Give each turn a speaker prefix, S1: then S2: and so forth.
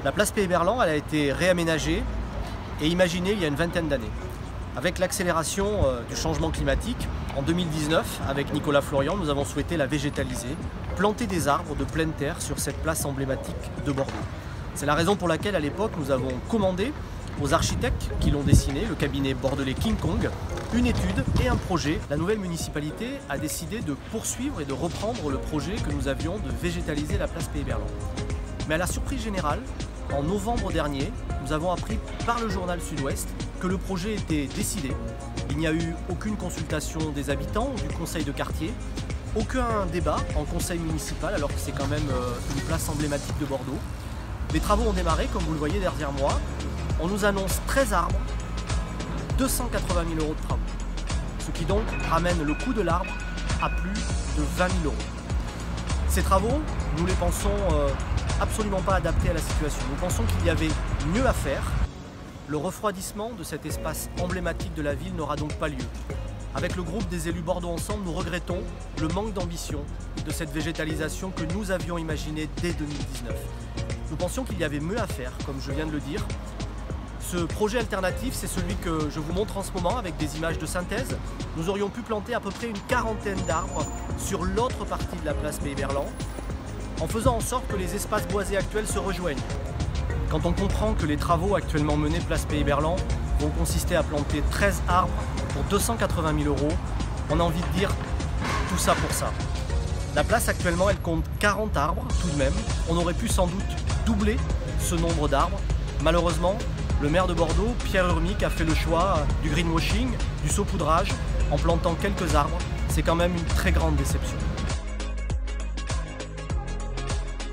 S1: La place Pays-Berland, elle a été réaménagée et imaginée il y a une vingtaine d'années. Avec l'accélération du changement climatique, en 2019, avec Nicolas Florian, nous avons souhaité la végétaliser, planter des arbres de pleine terre sur cette place emblématique de Bordeaux. C'est la raison pour laquelle, à l'époque, nous avons commandé aux architectes qui l'ont dessiné, le cabinet bordelais King Kong, une étude et un projet. La nouvelle municipalité a décidé de poursuivre et de reprendre le projet que nous avions de végétaliser la place Pays-Berland. Mais à la surprise générale, en novembre dernier, nous avons appris par le journal Sud-Ouest que le projet était décidé. Il n'y a eu aucune consultation des habitants ou du conseil de quartier, aucun débat en conseil municipal alors que c'est quand même une place emblématique de Bordeaux. Les travaux ont démarré, comme vous le voyez derrière moi. On nous annonce 13 arbres, 280 000 € de travaux. Ce qui donc ramène le coût de l'arbre à plus de 20 000 €. Ces travaux, nous les pensons absolument pas adaptés à la situation. Nous pensons qu'il y avait mieux à faire. Le refroidissement de cet espace emblématique de la ville n'aura donc pas lieu. Avec le groupe des élus Bordeaux Ensemble, nous regrettons le manque d'ambition de cette végétalisation que nous avions imaginée dès 2019. Nous pensions qu'il y avait mieux à faire, comme je viens de le dire. Ce projet alternatif, c'est celui que je vous montre en ce moment avec des images de synthèse. Nous aurions pu planter à peu près une quarantaine d'arbres sur l'autre partie de la place Pays-Berland, en faisant en sorte que les espaces boisés actuels se rejoignent. Quand on comprend que les travaux actuellement menés place Pays-Berland vont consister à planter 13 arbres pour 280 000 €, on a envie de dire tout ça pour ça. La place actuellement, elle compte 40 arbres tout de même. On aurait pu sans doute doubler ce nombre d'arbres. Malheureusement, le maire de Bordeaux, Pierre Urmic, a fait le choix du greenwashing, du saupoudrage, en plantant quelques arbres. C'est quand même une très grande déception.